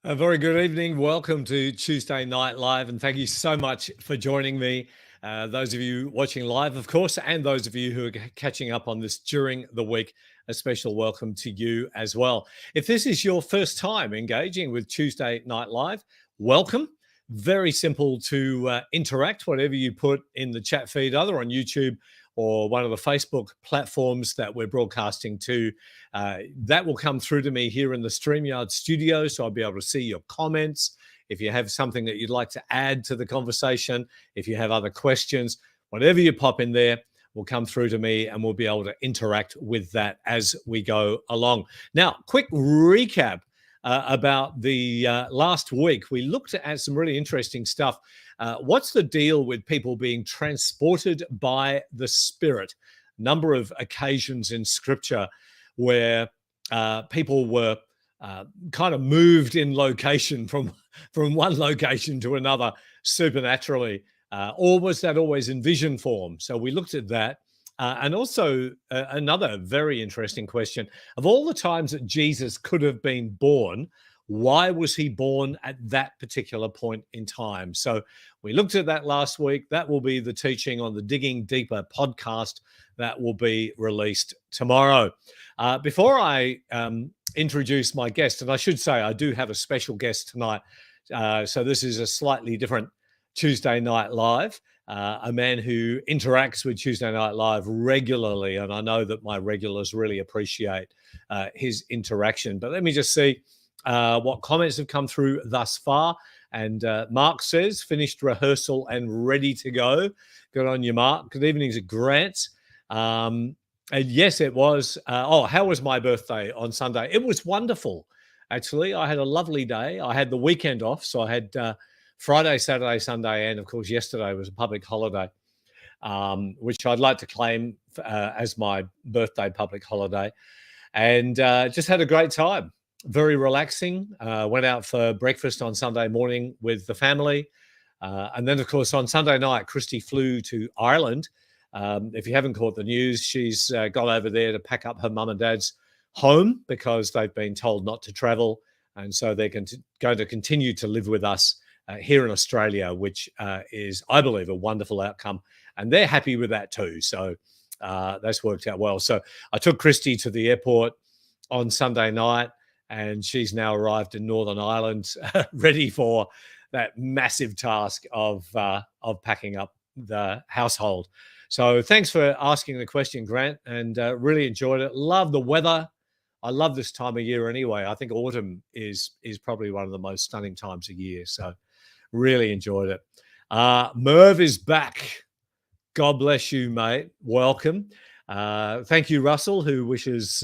A very good evening. Welcome to Tuesday Night Live, and thank you so much for joining me. Those of you watching live, of course, and those of you who are catching up on this during the week, a special welcome to you as well. If this is your first time engaging with Tuesday Night Live, welcome. Very simple to interact, whatever you put in the chat feed, either on YouTube or one of the Facebook platforms that we're broadcasting to. That will come through to me here in the StreamYard studio, so I'll be able to see your comments. If you have something that you'd like to add to the conversation, if you have other questions, whatever you pop in there will come through to me, and we'll be able to interact with that as we go along. Now, quick recap about the last week. We looked at some really interesting stuff. What's the deal with people being transported by the Spirit? Number of occasions in Scripture where people were kind of moved in location from one location to another supernaturally, or was that always in vision form? So we looked at that. And also another very interesting question. Of all the times that Jesus could have been born, why was he born at that particular point in time? So we looked at that last week. That will be the teaching on the Digging Deeper podcast that will be released tomorrow. Before I introduce my guest, and I should say I do have a special guest tonight. So this is a slightly different Tuesday Night Live. A man who interacts with Tuesday Night Live regularly, and I know that my regulars really appreciate his interaction. But let me just see what comments have come through thus far. And Mark says, finished rehearsal and ready to go. Good on you, Mark. Good evening to Grant. And yes, it was. How was my birthday on Sunday? It was wonderful, actually. I had a lovely day. I had the weekend off, so I had Friday, Saturday, Sunday, and of course, yesterday was a public holiday, which I'd like to claim as my birthday public holiday. And just had a great time. Very relaxing. Went out for breakfast on Sunday morning with the family. And then, of course, on Sunday night, Christy flew to Ireland. If you haven't caught the news, she's gone over there to pack up her mum and dad's home because they've been told not to travel. And so they're going to continue to live with us here in Australia, which is, I believe, a wonderful outcome. And they're happy with that too. So that's worked out well. So I took Christy to the airport on Sunday night, and she's now arrived in Northern Ireland, ready for that massive task of packing up the household. So thanks for asking the question, Grant, and really enjoyed it. Love the weather. I love this time of year anyway. I think autumn is probably one of the most stunning times of year. So really enjoyed it. Merv is back. God bless you, mate. Welcome. Thank you, Russell, who wishes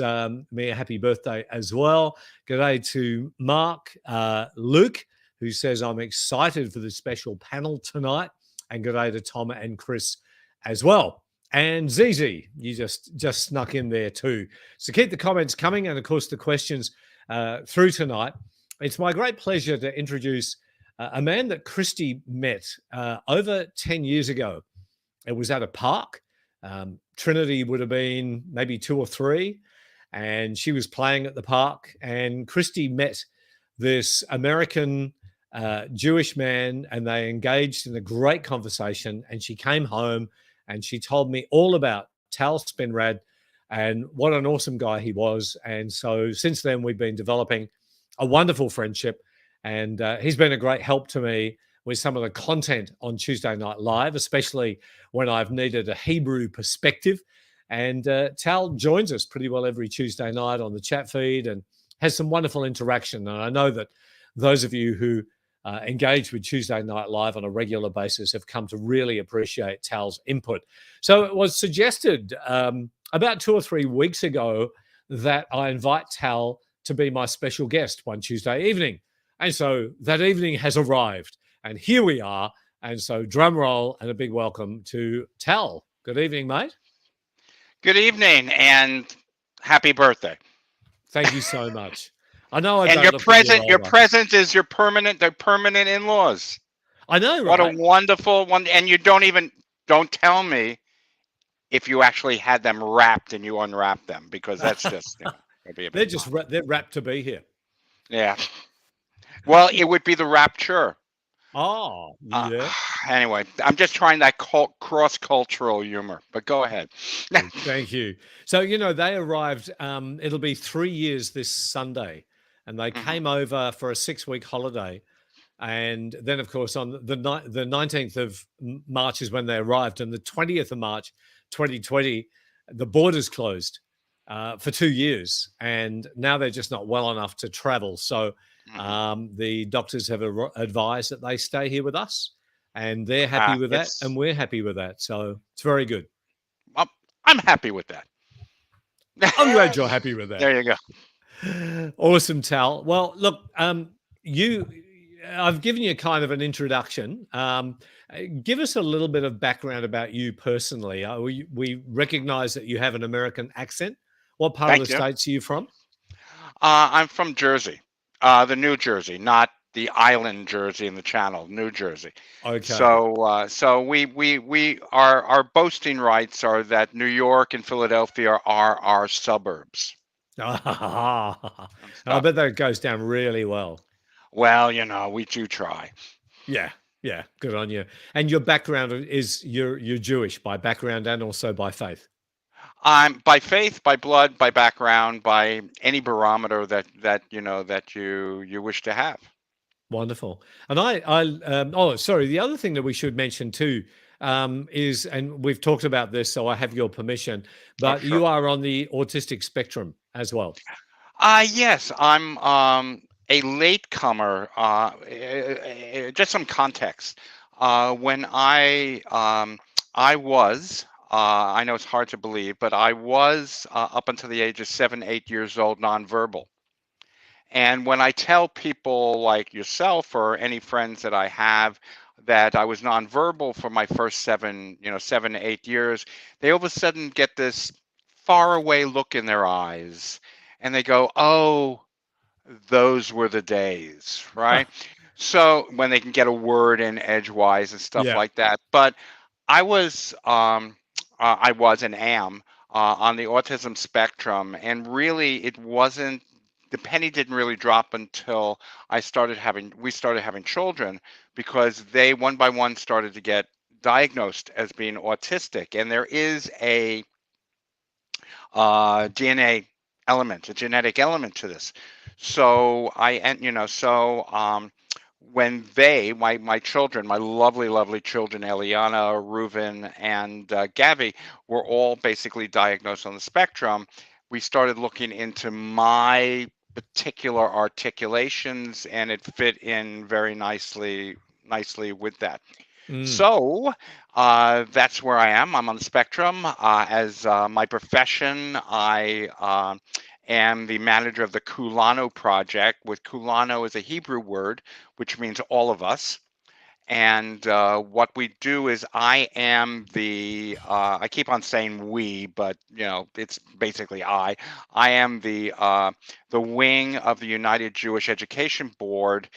me a happy birthday as well. Good day to Mark. Luke, who says, I'm excited for the special panel tonight. And good day to Tom and Chris as well. And Zizi, you just snuck in there too. So keep the comments coming, and of course the questions through tonight. It's my great pleasure to introduce a man that Christy met over 10 years ago. It was at a park. Trinity would have been maybe 2 or 3, and she was playing at the park, and Christy met this American Jewish man, and they engaged in a great conversation, and she came home and she told me all about Tal Spinrad and what an awesome guy he was. And so since then, we've been developing a wonderful friendship, and he's been a great help to me with some of the content on Tuesday Night Live, especially when I've needed a Hebrew perspective. And Tal joins us pretty well every Tuesday night on the chat feed and has some wonderful interaction. And I know that those of you who engage with Tuesday Night Live on a regular basis have come to really appreciate Tal's input. So it was suggested about 2 or 3 weeks ago that I invite Tal to be my special guest one Tuesday evening. And so that evening has arrived, and here we are. And so drum roll and a big welcome to Tal. Good evening, mate. Good evening and happy birthday. Thank you so much. I know I and don't your look present, your older. present is your permanent, the permanent in-laws. I know, right? What a wonderful one! And you don't tell me if you actually had them wrapped and you unwrapped them, because that's just they're wrapped to be here. Yeah. Well, it would be the rapture. Oh, Uh, yeah. anyway, I'm just trying that cross-cultural humor, but go ahead. Thank you. So, they arrived, it'll be 3 years this Sunday, and they Hmm. came over for a 6-week holiday. And then, of course, on the 19th of March is when they arrived, and the 20th of March, 2020, the borders closed for 2 years, and now they're just not well enough to travel. So Hmm. the doctors have advised that they stay here with us, and they're happy with that, and It's we're happy with that. So it's very good. I'm, I'm happy with that. I'm glad you're happy with that. There you go. Awesome, Tal. Well, look, you, I've given you kind of an introduction. Give us a little bit of background about you personally. We recognize that you have an American accent. What part of the Thank you. states are you from? I'm from Jersey, the New Jersey, not the island Jersey in the Channel, New Jersey. Okay. So we our boasting rights are that New York and Philadelphia are our suburbs and I stuff. bet that goes down really well. Well, we do try. Yeah, yeah, good on you. And your background is you're Jewish by background and also by faith. I'm by faith, by blood, by background, by any barometer that you wish to have. Wonderful. And oh, sorry. The other thing that we should mention too is, and we've talked about this, so I have your permission, Oh, but sure. you are on the autistic spectrum as well. Yes, I'm a latecomer. Just some context. When I was, I know it's hard to believe, but I was up until the age of 7, 8 years old, nonverbal. And when I tell people like yourself or any friends that I have that I was nonverbal for my first 7, 8 years, they all of a sudden get this faraway look in their eyes, and they go, "Oh, those were the days," right? So when they can get a word in edgewise and stuff Yeah. like that. But I was, I was and am on the autism spectrum, and really, it wasn't. The penny didn't really drop until we started having children, because they one by one started to get diagnosed as being autistic, and there is a DNA element, a genetic element to this. So when my children, my lovely, lovely children, Eliana, Reuven, and Gavi, were all basically diagnosed on the spectrum, we started looking into my particular articulations, and it fit in very nicely with that. Mm. So that's where I am. I'm on the spectrum. As my profession, I am the manager of the Kulano project. With Kulano is a Hebrew word which means all of us. And what we do is I keep on saying we, but it's basically I. I am the wing of the United Jewish Education Board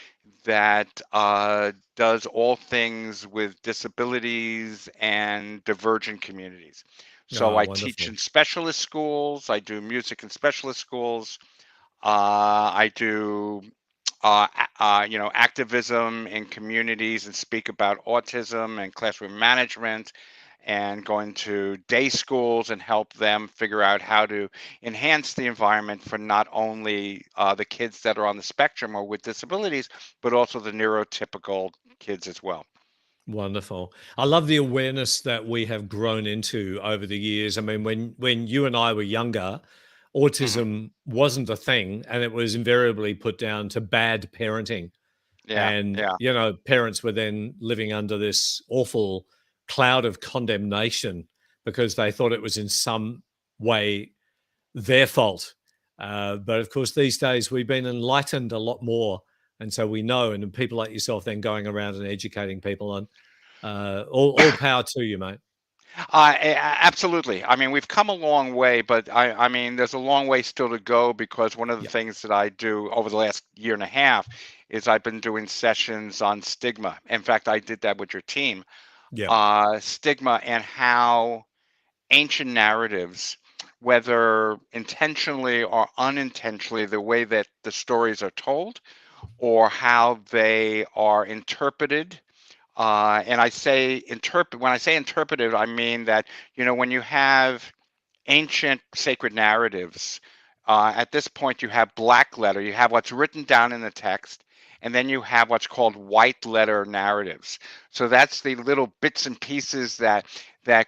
that does all things with disabilities and divergent communities. So Oh, I teach wonderful. in specialist schools. I do music in specialist schools. I do activism in communities and speak about autism and classroom management, and going to day schools and help them figure out how to enhance the environment for not only the kids that are on the spectrum or with disabilities, but also the neurotypical kids as well. Wonderful. I love the awareness that we have grown into over the years. I mean, when you and I were younger, Hmm. autism wasn't a thing, and it was invariably put down to bad parenting. Yeah, And, yeah. parents were then living under this awful cloud of condemnation because they thought it was in some way their fault. But of course, these days we've been enlightened a lot more. And so we know, and people like yourself then going around and educating people on all power to you, mate. Absolutely. I mean, we've come a long way, but I mean, there's a long way still to go, because one of the Yeah. things that I do over the last year and a half is I've been doing sessions on stigma. In fact, I did that with your team. Yeah. Stigma and how ancient narratives, whether intentionally or unintentionally, the way that the stories are told, or how they are interpreted. And I say interpret when I say interpreted, I mean that when you have ancient sacred narratives. At this point, you have black letter, you have what's written down in the text, and then you have what's called white letter narratives. So that's the little bits and pieces that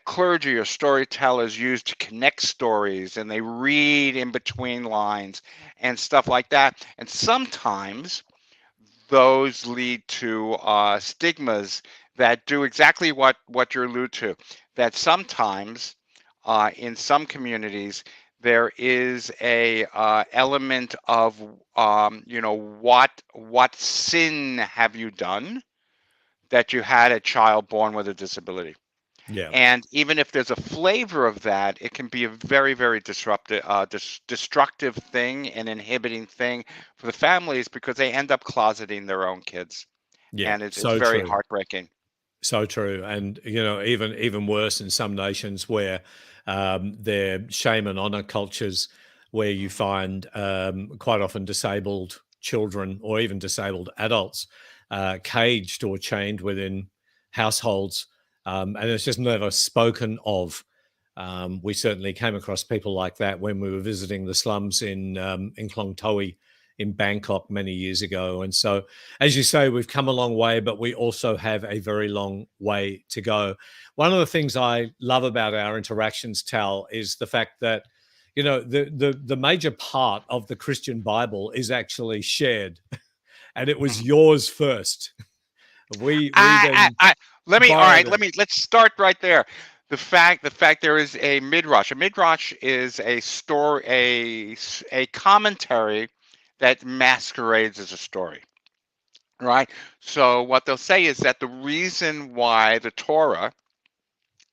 clergy or storytellers use to connect stories, and they read in between lines and stuff like that. And sometimes those lead to stigmas that do exactly what you allude to. That sometimes in some communities there is a element of what sin have you done that you had a child born with a disability. Yeah. And even if there's a flavor of that, it can be a very, very disruptive, destructive thing and inhibiting thing for the families because they end up closeting their own kids, Yeah. and it's So very true. heartbreaking. So true, and even worse in some nations where they're shame and honor cultures, where you find quite often disabled children or even disabled adults caged or chained within households, and it's just never spoken of. We certainly came across people like that when we were visiting the slums in Klong Toei in Bangkok many years ago. And so, as you say, we've come a long way, but we also have a very long way to go. One of the things I love about our interactions, Tal, is the fact that the major part of the Christian Bible is actually shared, and it was Mhm. yours first. We I, then I, I, all borrowed right, it. let's start right there. The fact there is a midrash. A midrash is a story, a commentary that masquerades as a story, right? So what they'll say is that the reason why the Torah,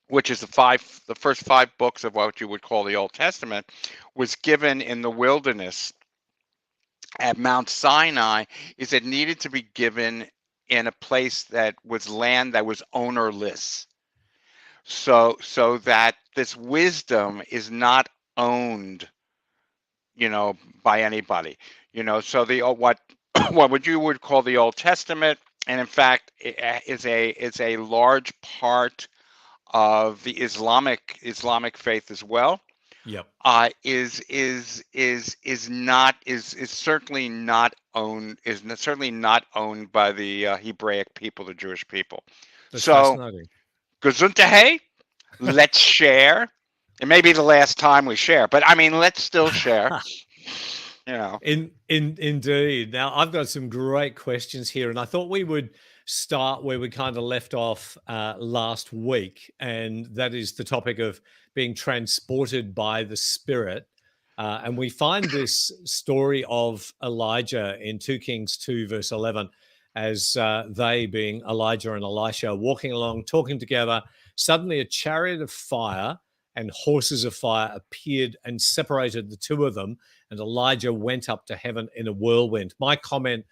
which is the first five books of what you would call the Old Testament, was given in the wilderness at Mount Sinai, is it needed to be given in a place that was land that was ownerless, so that this wisdom is not owned, by anybody. So the what what you would call the Old Testament, and in fact is a large part of the Islamic faith as well. Yep, Is certainly not owned, certainly not owned by the Hebraic people, the Jewish people. that's So fascinating. gesundheit, let's share. It may be the last time we share, but I mean, let's still share. You know. Indeed. Now I've got some great questions here, and I thought we would start where we kind of left off last week, and that is the topic of being transported by the Spirit. And we find this story of Elijah in 2 Kings 2, verse 11, as they, being Elijah and Elisha, walking along, talking together. Suddenly, a chariot of fire and horses of fire appeared and separated the two of them, and Elijah went up to heaven in a whirlwind. My comment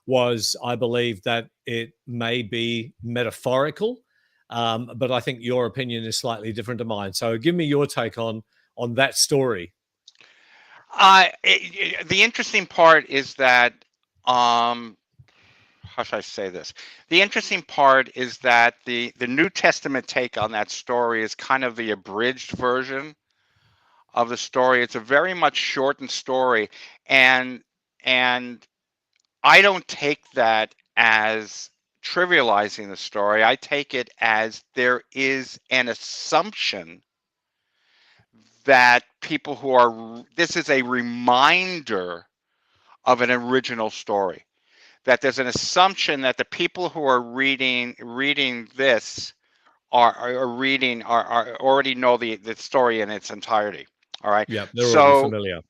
was, I believe that it may be metaphorical, but I think your opinion is slightly different to mine. So give me your take on that story. The interesting part is that, how should I say this? The interesting part is that the New Testament take on that story is kind of the abridged version of the story. It's a very much shortened story, and and I don't take that as trivializing the story. I take it as there is an assumption that people who are this is a reminder of an original story. That there's an assumption that the people who are reading this are reading are already know the story in its entirety. All right. Yeah, they're already So familiar.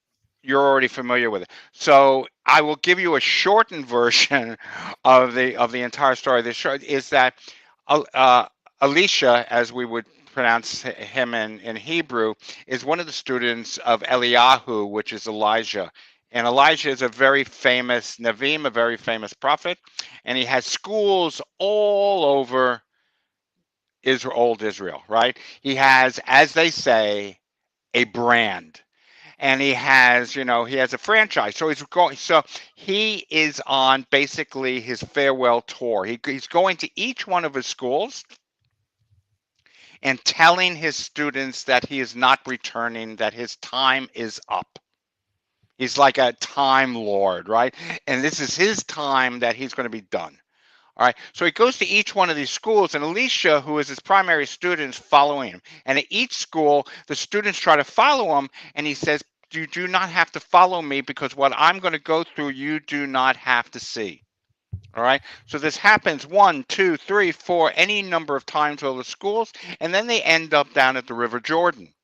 you're already familiar with it. So I will give you a shortened version of the entire story. The short is that uh, Elisha, as we would pronounce him in Hebrew, is one of the students of Eliyahu, which is Elijah. And Elijah is a very famous Navim, a very famous prophet, and he has schools all over Israel, old Israel, right? He has, as they say, a brand. and he has a franchise. So he is on basically his farewell tour. He's going to each one of his schools and telling his students that he is not returning, that his time is up. He's like a time lord, right? And this is his time that he's going to be done. All right. So he goes to each one of these schools, and Alicia, who is his primary student, is following him. And at each school, the students try to follow him, and he says, "You do not have to follow me, because what I'm going to go through, you do not have to see." All right. So this happens 1, 2, 3, 4, any number of times over the schools, and then they end up down at the River Jordan.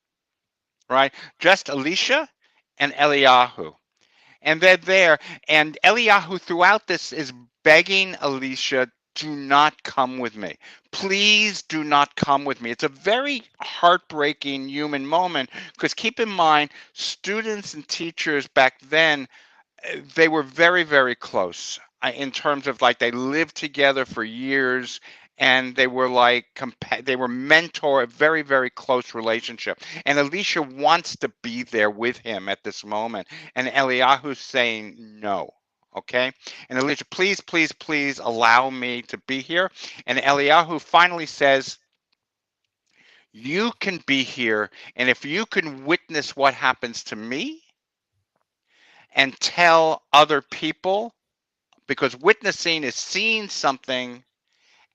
Right. Just Alicia and Eliyahu. And they're there. And Eliyahu throughout this is begging Alicia, do not come with me. Please do not come with me. It's a very heartbreaking human moment, because keep in mind, students and teachers back then, they were very, very close, in terms of, like, they lived together for years, and they were like they were mentor, a very, very close relationship. And Alicia wants to be there with him at this moment, and Eliyahu's saying no. Okay, and Alicia, please, please, please allow me to be here. And Eliyahu finally says, you can be here, and if you can witness what happens to me and tell other people, because witnessing is seeing something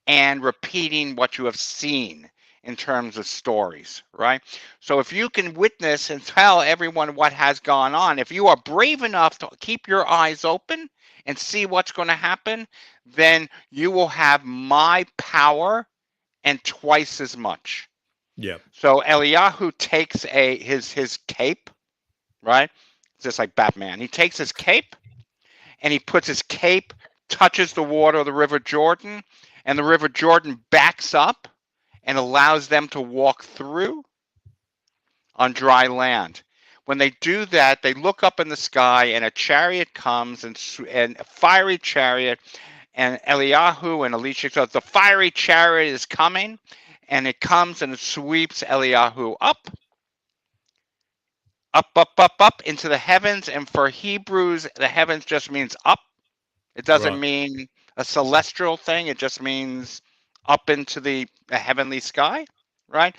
and repeating what you have seen in terms of stories, right? So if you can witness and tell everyone what has gone on, if you are brave enough to keep your eyes open and see what's going to happen, then you will have my power and twice as much. Yeah. So Eliyahu takes his cape, right? It's just like Batman. He takes his cape, and he puts his cape, touches the water of the River Jordan, and the River Jordan backs up and allows them to walk through on dry land. When they do that, they look up in the sky, and a chariot comes, and a fiery chariot, and Eliyahu and Elisha says, the fiery chariot is coming, and it comes and it sweeps Eliyahu up, up, up, up, up into the heavens. And for Hebrews, the heavens just means up. It doesn't Right. mean a celestial thing. It just means up into the heavenly sky, right?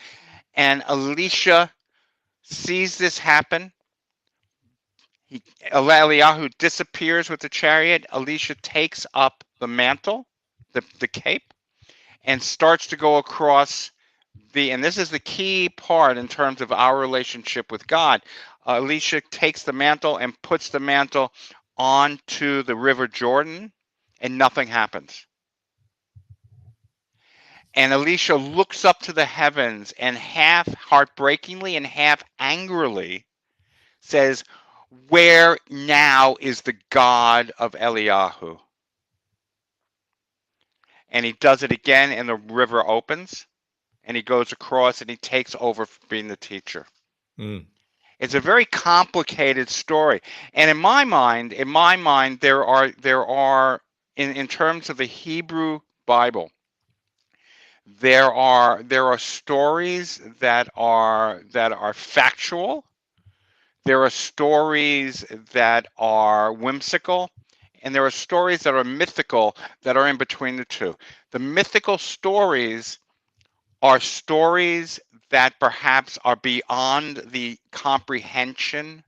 And Elisha sees this happen. Eliyahu disappears with the chariot. Elisha takes up the mantle, the cape, and starts to go across and this is the key part in terms of our relationship with God. Elisha takes the mantle and puts the mantle onto the River Jordan, and nothing happens. And Elisha looks up to the heavens and, half heartbreakingly and half angrily, says, where now is the God of Eliyahu? And he does it again, and the river opens, and he goes across, and he takes over being the teacher. Mm. It's a very complicated story. And in my mind, there are in terms of the Hebrew Bible, there are stories that are factual. There are stories that are whimsical, and there are stories that are mythical, that are in between the two. The mythical stories are stories that perhaps are beyond the comprehension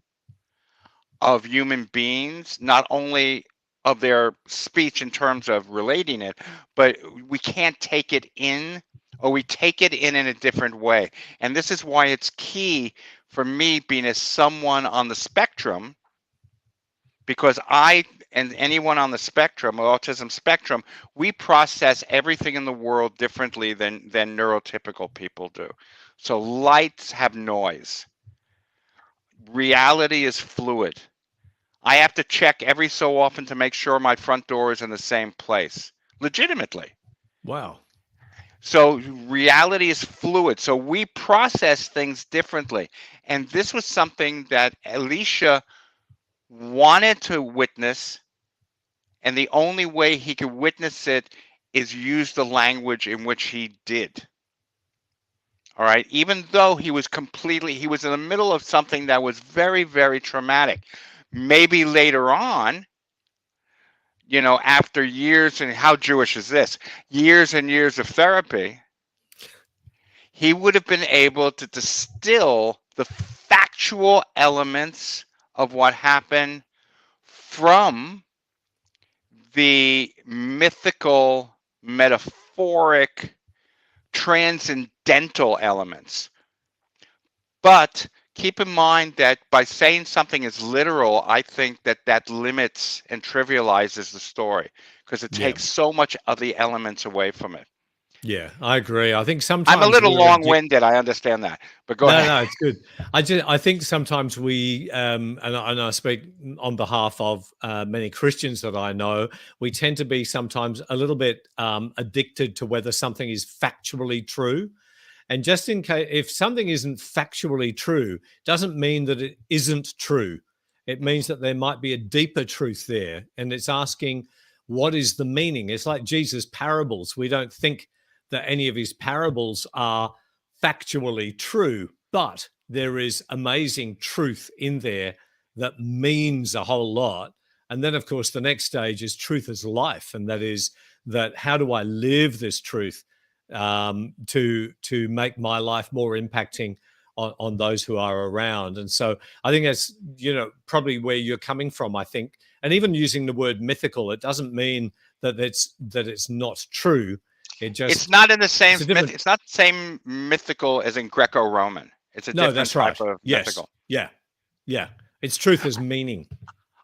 of human beings, not only of their speech in terms of relating it, but we can't take it in, or we take it in a different way. And this is why it's key for me, being as someone on the spectrum, because I and anyone on the spectrum, autism spectrum, we process everything in the world differently than neurotypical people do. So lights have noise. Reality is fluid. I have to check every so often to make sure my front door is in the same place, legitimately. Wow. So reality is fluid. So we process things differently. And this was something that Elisha wanted to witness, and the only way he could witness it is use the language in which he did. All right. Even though he was in the middle of something that was very, very traumatic. Maybe later on, after years, and how Jewish is this? Years and years of therapy, he would have been able to distill the factual elements of what happened from the mythical, metaphoric, transcendental elements. But keep in mind that by saying something is literal, I think that that limits and trivializes the story because it Yeah. takes so much of the elements away from it. Yeah, I agree. I think I'm a sometimes little we're addicted. long-winded. I understand that, but go No, ahead. no, it's good. I think sometimes we, and I speak on behalf of many Christians that I know, we tend to be sometimes a little bit addicted to whether something is factually true. And just in case, if something isn't factually true, doesn't mean that it isn't true. It means that there might be a deeper truth there. And it's asking, what is the meaning? It's like Jesus' parables. We don't think that any of his parables are factually true, but there is amazing truth in there that means a whole lot. And then, of course, the next stage is truth as life. And that is that how do I live this truth to make my life more impacting on those who are around. And so I think that's probably where you're coming from. I think, and even using the word mythical, it doesn't mean that it's not true. It It's just not in the same it's a myth. different. It's not the same mythical as in Greco-Roman. It's a No, different that's type right. of Yes, mythical. yeah, yeah. It's truth as meaning.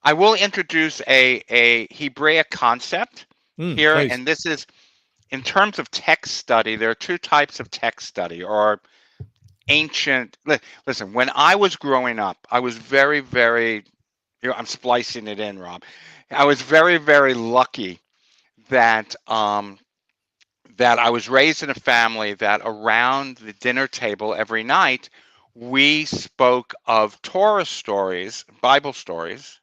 I will introduce a Hebraic concept here, Please. and this is in terms of text study. There are two types of text study, or ancient. Listen, when I was growing up, I was very, very. I'm splicing it in, Rob. I was very, very lucky that that I was raised in a family that around the dinner table every night we spoke of Torah stories, Bible stories,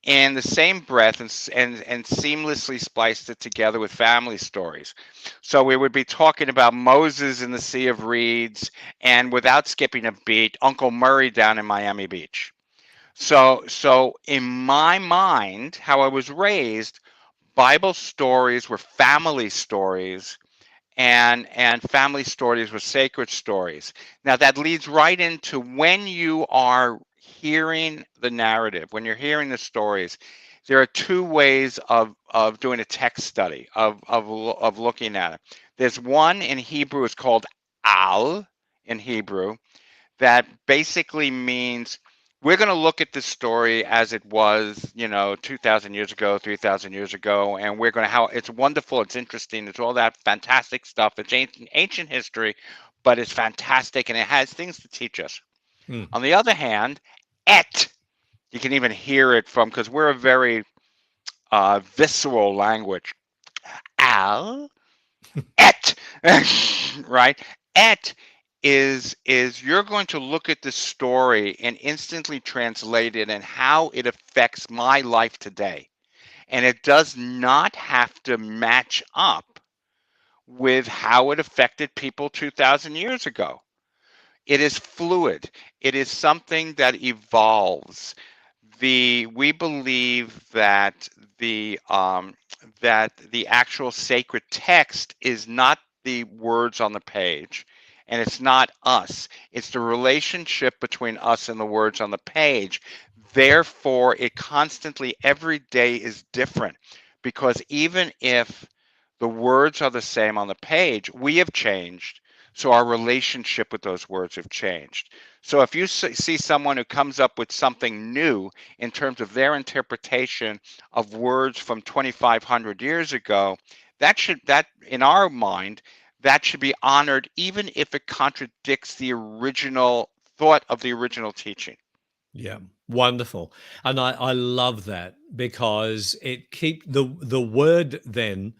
in the same breath, and seamlessly spliced it together with family stories. So we would be talking about Moses in the Sea of Reeds, and without skipping a beat, Uncle Murray down in Miami Beach. So in my mind, how I was raised, Bible stories were family stories, and family stories were sacred stories. Now that leads right into when you are hearing the narrative, when you're hearing the stories, there are two ways of doing a text study, of looking at it. There's one in Hebrew, it's called al in Hebrew, that basically means we're going to look at this story as it was, 2,000 years ago, 3,000 years ago, and we're going to how it's wonderful, it's interesting, it's all that fantastic stuff. It's ancient history, but it's fantastic and it has things to teach us. Mm. On the other hand, et, you can even hear it from because we're a very visceral language. Al, et, right? Et is you're going to look at the story and instantly translate it and how it affects my life today. And it does not have to match up with how it affected people 2,000 years ago. It is fluid. It is something that evolves. We believe that the actual sacred text is not the words on the page, and it's not us. It's the relationship between us and the words on the page. Therefore, it constantly every day is different, because even if the words are the same on the page, we have changed. So our relationship with those words have changed. So if you see someone who comes up with something new in terms of their interpretation of words from 2,500 years ago, that in our mind, that should be honored even if it contradicts the original thought of the original teaching. Yeah, wonderful. And I love that because it keep the word then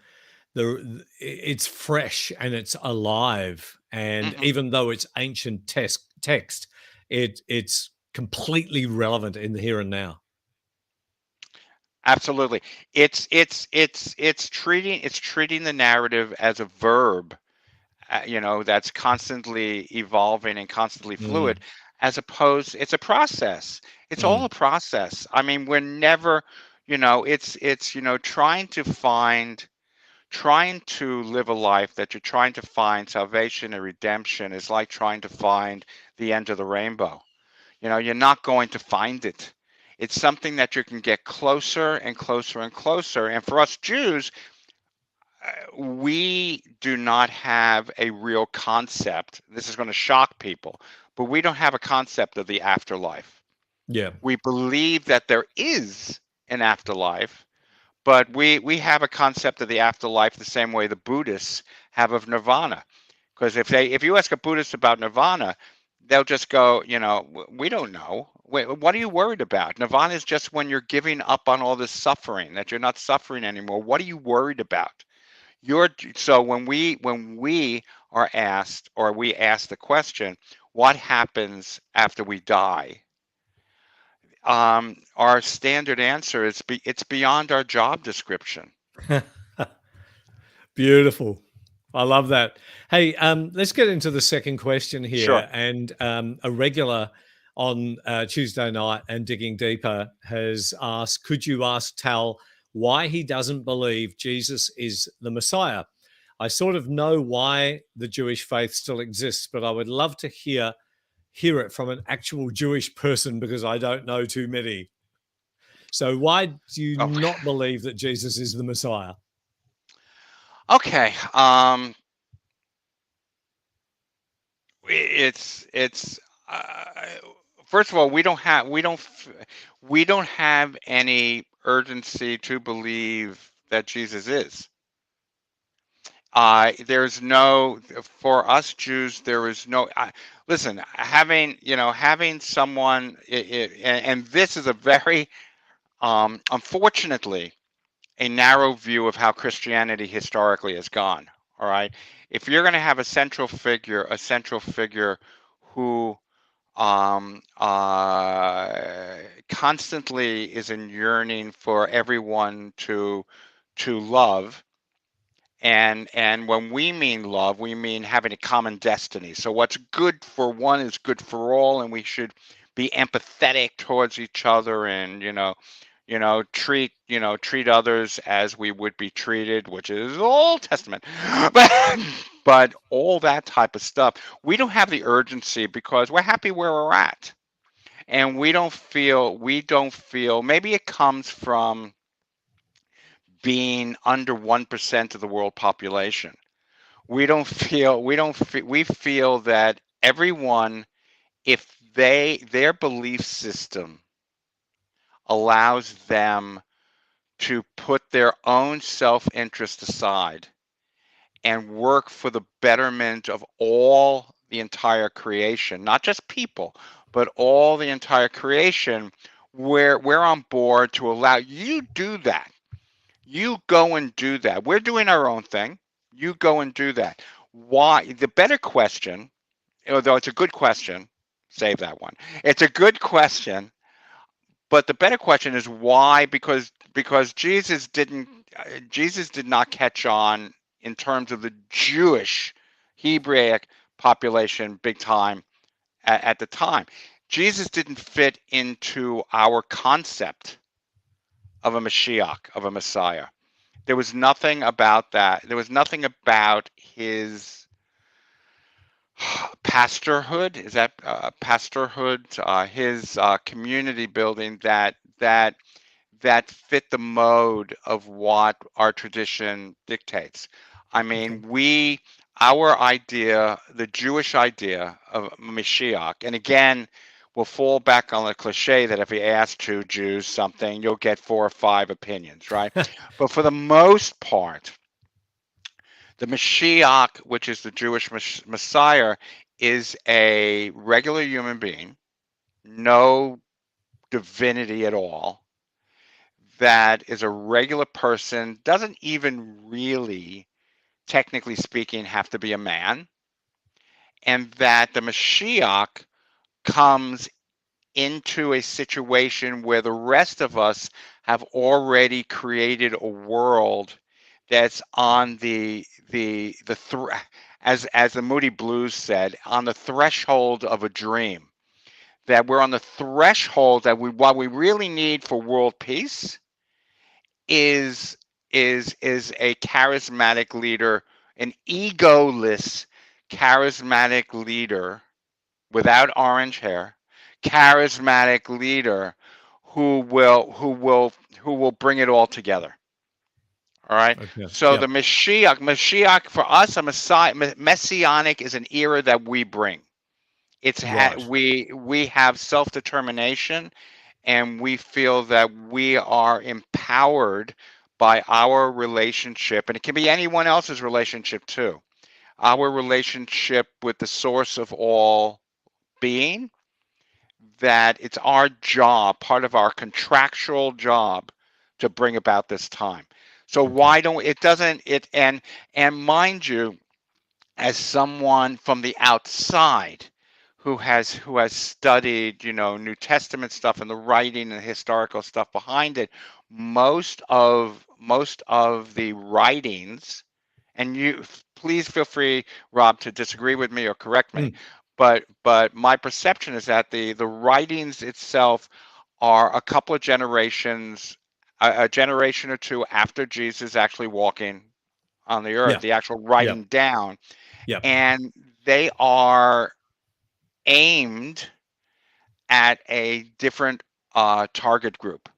it's fresh and it's alive, and Mhm. even though it's ancient text, it's completely relevant in the here and now. Absolutely. It's treating the narrative as a verb, that's constantly evolving and constantly fluid, Mm, as opposed it's a process. It's all mm. a process. I mean, we're never, it's trying to live a life that you're trying to find salvation and redemption is like trying to find the end of the rainbow. You're not going to find it. It's something that you can get closer and closer and closer. And for us Jews, we do not have a real concept. This is going to shock people, but we don't have a concept of the afterlife. Yeah. We believe that there is an afterlife, but we have a concept of the afterlife the same way the Buddhists have of nirvana. Because if you ask a Buddhist about nirvana, they'll just go, we don't know. Wait, what are you worried about? Nirvana is just when you're giving up on all this suffering, that you're not suffering anymore. What are you worried about? So when we are asked, or we ask the question, what happens after we die? Our standard answer is it's beyond our job description. Beautiful. I love that. Hey, let's get into the second question Sure. here. And a regular on Tuesday night and Digging Deeper has asked, could you ask Tal why he doesn't believe Jesus is the Messiah? I sort of know why the Jewish faith still exists, but I would love to hear it from an actual Jewish person because I don't know too many. So why do you Oh, not believe that Jesus is the Messiah? okay. It's uh, first of all, we don't have any urgency to believe that Jesus is. There's no, for us Jews, there is no. Listen, having someone, and this is a very, unfortunately, a narrow view of how Christianity historically has gone. All right, if you're going to have a central figure who constantly is in yearning for everyone to love. And when we mean love, we mean having a common destiny. So what's good for one is good for all, and we should be empathetic towards each other, and treat others as we would be treated, which is Old Testament. But all that type of stuff, we don't have the urgency because we're happy where we're at, and we don't feel. Maybe it comes from being under 1% of the world population. We feel that everyone, if their belief system allows them to put their own self-interest aside and work for the betterment of all the entire creation, not just people, but all the entire creation, we're on board to allow you do that. You go and do that. We're doing our own thing. You go and do that. Why? The better question, although it's a good question, save that one. It's a good question, but the better question is why? Because Jesus did not catch on in terms of the Jewish Hebraic population big time at the time. Jesus didn't fit into our concept of a Mashiach, of a Messiah. There was nothing about that. There was nothing about his pastorhood. Is that pastorhood? His community building that fit the mode of what our tradition dictates. I Okay. mean, our idea, the Jewish idea of Mashiach, and again, we'll fall back on the cliche that if you ask two Jews something, you'll get four or five opinions, right? But for the most part, the Mashiach, which is the Jewish Messiah, is a regular human being, no divinity at all, that is a regular person, doesn't even really, technically speaking, have to be a man, and that the Mashiach comes into a situation where the rest of us have already created a world that's on the as the Moody Blues said, on the threshold of a dream. That we're on the threshold that what we really need for world peace is is a charismatic leader, an egoless charismatic leader without orange hair, charismatic leader who will bring it all together. All right. Okay. So the Yep. Mashiach for us, a messianic is an era that we bring. Right. We have self determination, and we feel that we are empowered by our relationship, and it can be anyone else's relationship too. Our relationship with the source of all being, that it's our job, part of our contractual job, to bring about this time. So Okay. why don't it doesn't it and mind you, as someone from the outside who has studied, New Testament stuff and the writing and historical stuff behind it, most of the writings, and you please feel free, Rob, to disagree with me or correct me, Mm. but my perception is that the writings itself are a couple of generations, a generation or two after Jesus actually walking on the earth, Yeah. the actual Yep. writing down, Yep. and they are aimed at a different target group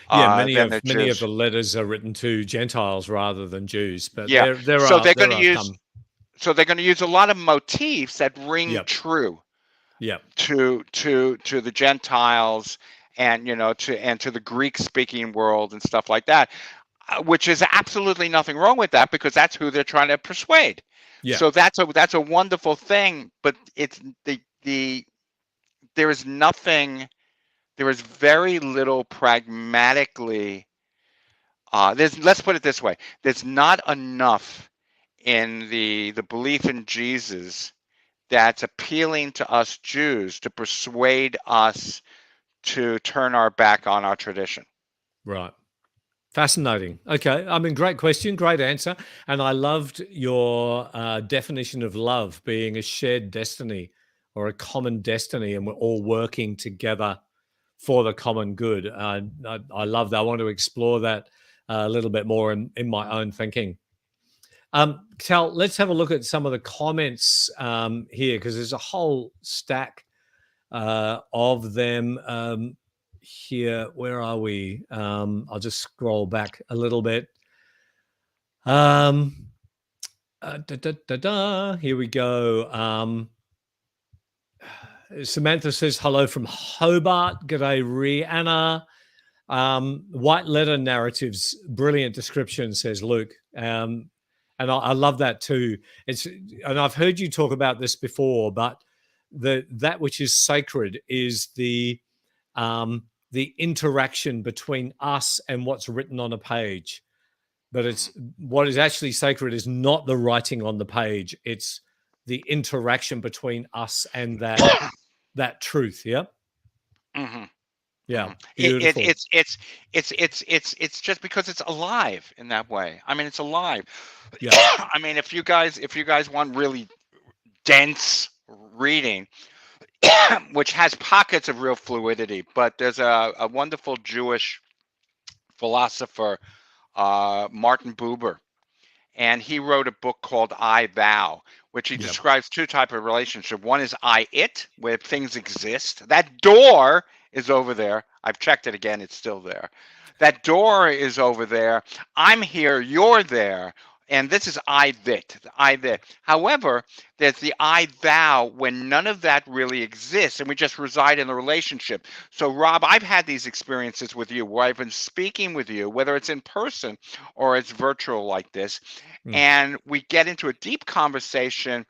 Yeah. Many than the of the Jews. letters are written to Gentiles rather than Jews, but Yeah, so there are some. they're going to use a lot of motifs that ring Yep. true Yep. to the Gentiles, and to the Greek speaking world and stuff like that, which is absolutely nothing wrong with that, because that's who they're trying to persuade. Yeah. So that's a wonderful thing, but it's the there is nothing, there is very little pragmatically. Let's put it this way: there's not enough in the belief in Jesus that's appealing to us Jews to persuade us to turn our back on our tradition. Right. Fascinating. Okay. I mean, great question, great answer. And I loved your definition of love being a shared destiny or a common destiny, and we're all working together for the common good. I love that. I want to explore that a little bit more in my own thinking. Tal, let's have a look at some of the comments here, because there's a whole stack of them here. Where are we? I'll just scroll back a little bit. Um, Here we go. Samantha says hello from Hobart. G'day, Rihanna. White letter narratives, brilliant description, says Luke. And I love that too. And I've heard you talk about this before, but that which is sacred is the interaction between us and what's written on a page. But it's Mm-hmm. what is actually sacred is not the writing on the page. It's the interaction between us and that truth. Yeah. Mm-hmm. Yeah. Mm-hmm. Beautiful. It's just because it's alive in that way. I mean, it's alive. Yeah. I mean, if you guys want really dense reading, which has pockets of real fluidity, but there's a wonderful Jewish philosopher, Martin Buber, and he wrote a book called I Thou, which he Yep. describes two type of relationship. One is I it, where things exist. That door is over there. I've checked it again; it's still there. That door is over there. I'm here. You're there. And this is I that, I that. However, there's the I thou, when none of that really exists, and we just reside in the relationship. So, Rob, I've had these experiences with you where I've been speaking with you, whether it's in person or it's virtual like this, Mm. and we get into a deep conversation,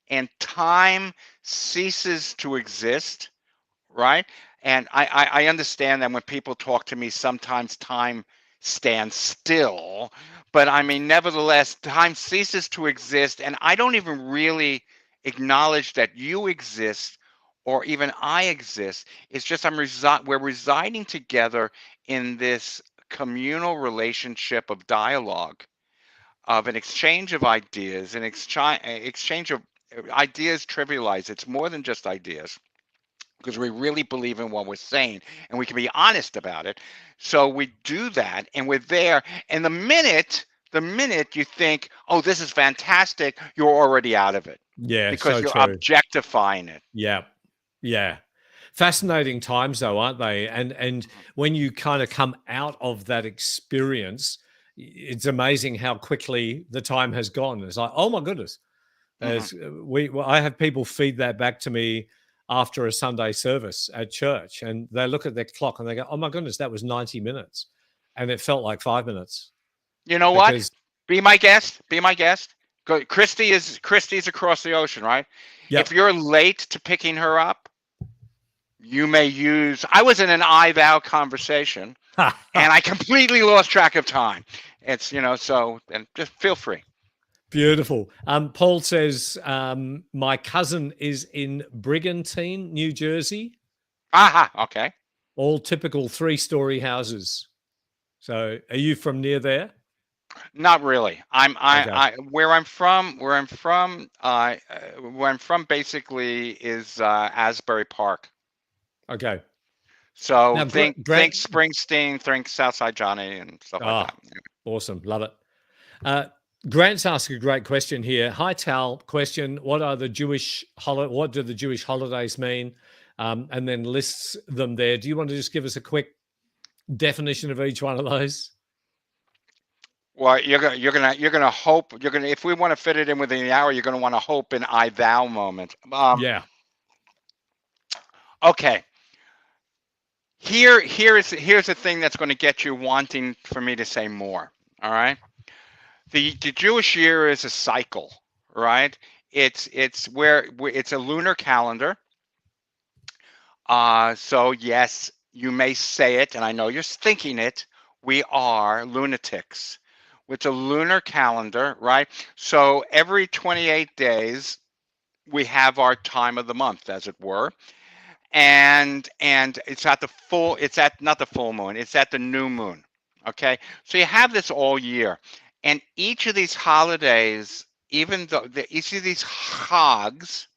and time ceases to exist, right? And I understand that when people talk to me, sometimes time stands still, but I mean, nevertheless, time ceases to exist, and I don't even really acknowledge that you exist or even I exist. It's just we're residing together in this communal relationship of dialogue, of an exchange of ideas, an exchange of ideas trivialized. It's more than just ideas because we really believe in what we're saying and we can be honest about it. So we do that and we're there. And the minute you think, oh, this is fantastic, you're already out of it Yeah, because so you're true. objectifying it. Yeah. Yeah. Fascinating times though, aren't they? And when you kind of come out of that experience, it's amazing how quickly the time has gone. It's like, oh my goodness. Mm-hmm. As I have people feed that back to me after a Sunday service at church, and they look at their clock and they go, "Oh my goodness, that was 90 minutes," and it felt like 5 minutes You know what? because, Be my guest. Be my guest. Go, Christy's across the ocean, right? If yep. you're late to picking her up, you may use. I was in an I thou conversation, and I completely lost track of time. It's so and just feel free. Beautiful. Paul says, my cousin is in Brigantine, New Jersey, Aha. Okay. all typical 3-story houses. So are you from near there? Not really. Okay. Where I'm from basically is Asbury Park. Okay. So Now, think Springsteen, think Southside Johnny, and stuff like ah, that. awesome. Love it. Uh, Grant's asked a great question here. Hi, Tal. Question: What do the Jewish holidays mean? And then lists them there. Do you want to just give us a quick definition of each one of those? Well, you're gonna hope if we want to fit it in within the hour, you're gonna want to hope in I thou moment. Yeah. Okay. Here's the thing that's going to get you wanting for me to say more. All right. The Jewish year is a cycle, right? Where it's a lunar calendar. So yes, you may say it, and I know you're thinking it. We are lunatics. It's a lunar calendar, right? So every 28 days, we have our time of the month, as it were, and it's at not the full moon, it's at the new moon. Okay, so you have this all year, and each of these holidays, even though each of these hogs,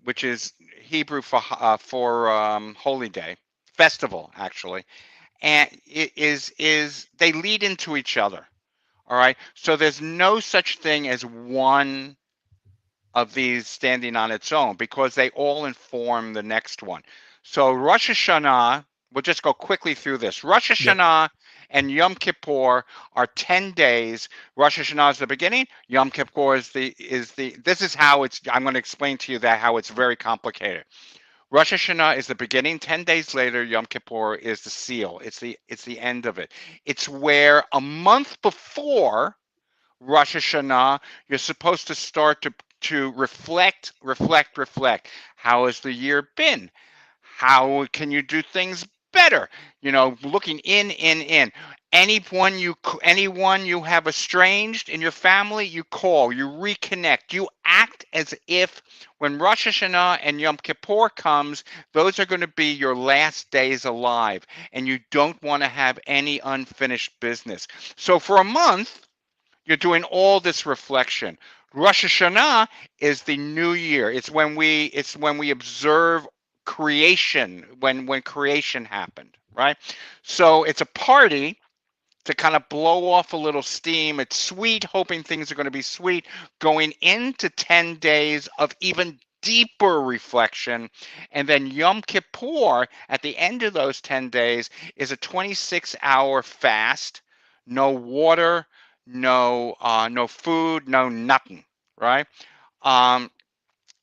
which is Hebrew for holy day, festival actually, and it is they lead into each other. All right, so there's no such thing as one of these standing on its own because they all inform the next one. So Rosh Hashanah, we'll just go quickly through this. Rosh Yep. Hashanah and Yom Kippur are 10 days. Rosh Hashanah is the beginning. Yom Kippur is the this is how it's I'm going to explain to you that how it's very complicated. Rosh Hashanah is the beginning. 10 days later, Yom Kippur is the seal. It's the end of it. It's where a month before Rosh Hashanah, you're supposed to start to reflect. How has the year been? How can you do things better? Looking in. Anyone you have estranged in your family, you call, you reconnect, you act as if when Rosh Hashanah and Yom Kippur comes, those are going to be your last days alive, and you don't want to have any unfinished business. So for a month, you're doing all this reflection. Rosh Hashanah is the new year. It's when we observe creation, when creation happened, right? So it's a party to kind of blow off a little steam. It's sweet, hoping things are going to be sweet, going into 10 days of even deeper reflection. And then Yom Kippur, at the end of those 10 days, is a 26-hour fast, no water, no food, no nothing, right? Um,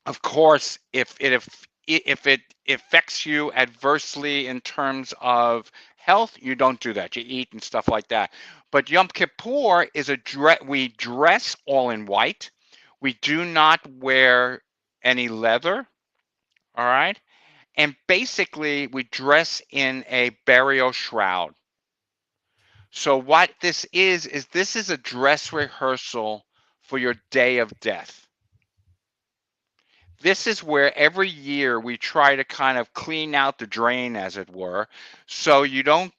of course, if it affects you adversely in terms of health, you don't do that. You eat and stuff like that. But Yom Kippur is we dress all in white. We do not wear any leather. All right. And basically, we dress in a burial shroud. So what this is a dress rehearsal for your day of death. This is where every year we try to kind of clean out the drain, as it were, so you don't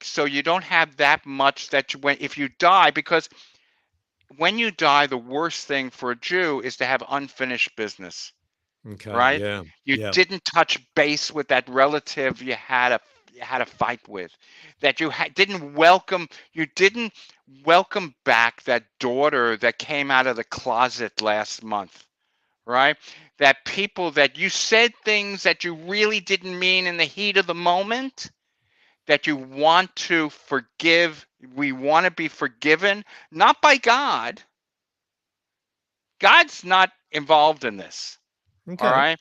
have that much that when if you die, because when you die, the worst thing for a Jew is to have unfinished business, Okay. right? Yeah. You Yeah. didn't touch base with that relative you had a fight with, that you didn't welcome back that daughter that came out of the closet last month, right? That people that you said things that you really didn't mean in the heat of the moment, that you want to forgive. We want to be forgiven, not by God. God's not involved in this. All Okay. right.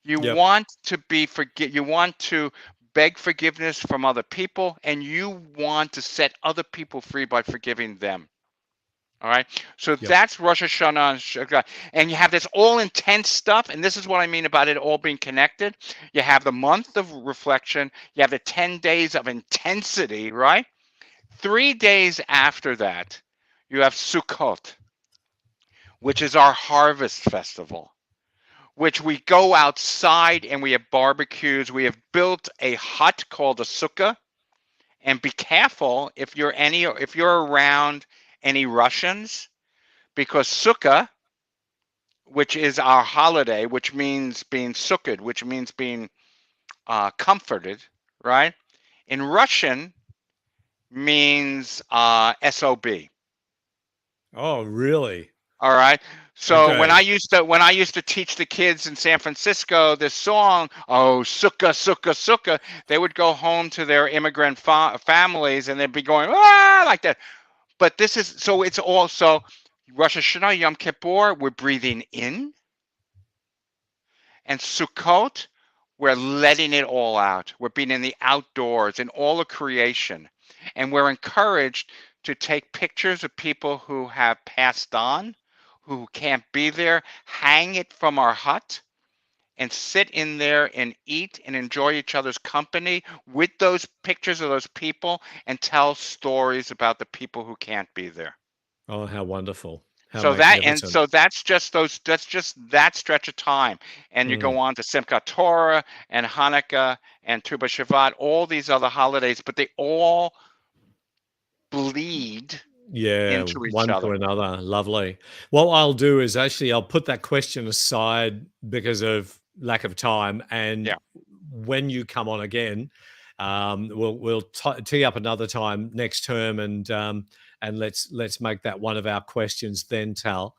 You Yep. want to you want to beg forgiveness from other people, and you want to set other people free by forgiving them. All right. So Yep. that's Rosh Hashanah and Sukkot. And you have this all intense stuff. And this is what I mean about it all being connected. You have the month of reflection. You have the 10 days of intensity, right? 3 days after that, you have Sukkot, which is our harvest festival, which we go outside and we have barbecues. We have built a hut called a sukkah. And be careful if you're around any Russians, because sukkah, which is our holiday, which means being sukkah, which means being comforted, right? In Russian means sob. Oh, really? All right. So Okay. when I used to teach the kids in San Francisco this song, oh sukkah sukkah sukkah, they would go home to their immigrant families and they'd be going ah like that. But this is so it's also Rosh Hashanah Yom Kippur. We're breathing in, and Sukkot, we're letting it all out. We're being in the outdoors in all of creation, and we're encouraged to take pictures of people who have passed on, who can't be there, hang it from our hut, and sit in there and eat and enjoy each other's company with those pictures of those people and tell stories about the people who can't be there. Oh, how wonderful. How So magnificent. that's just that stretch of time, and you Mm. go on to Simchat Torah and Hanukkah and Tu B'Shvat, all these other holidays, but they all bleed Yeah, into each one to other. another. Lovely. What I'll do is actually I'll put that question aside because of lack of time, and Yeah. when you come on again, we'll tee up another time next term, and let's make that one of our questions then, Tal.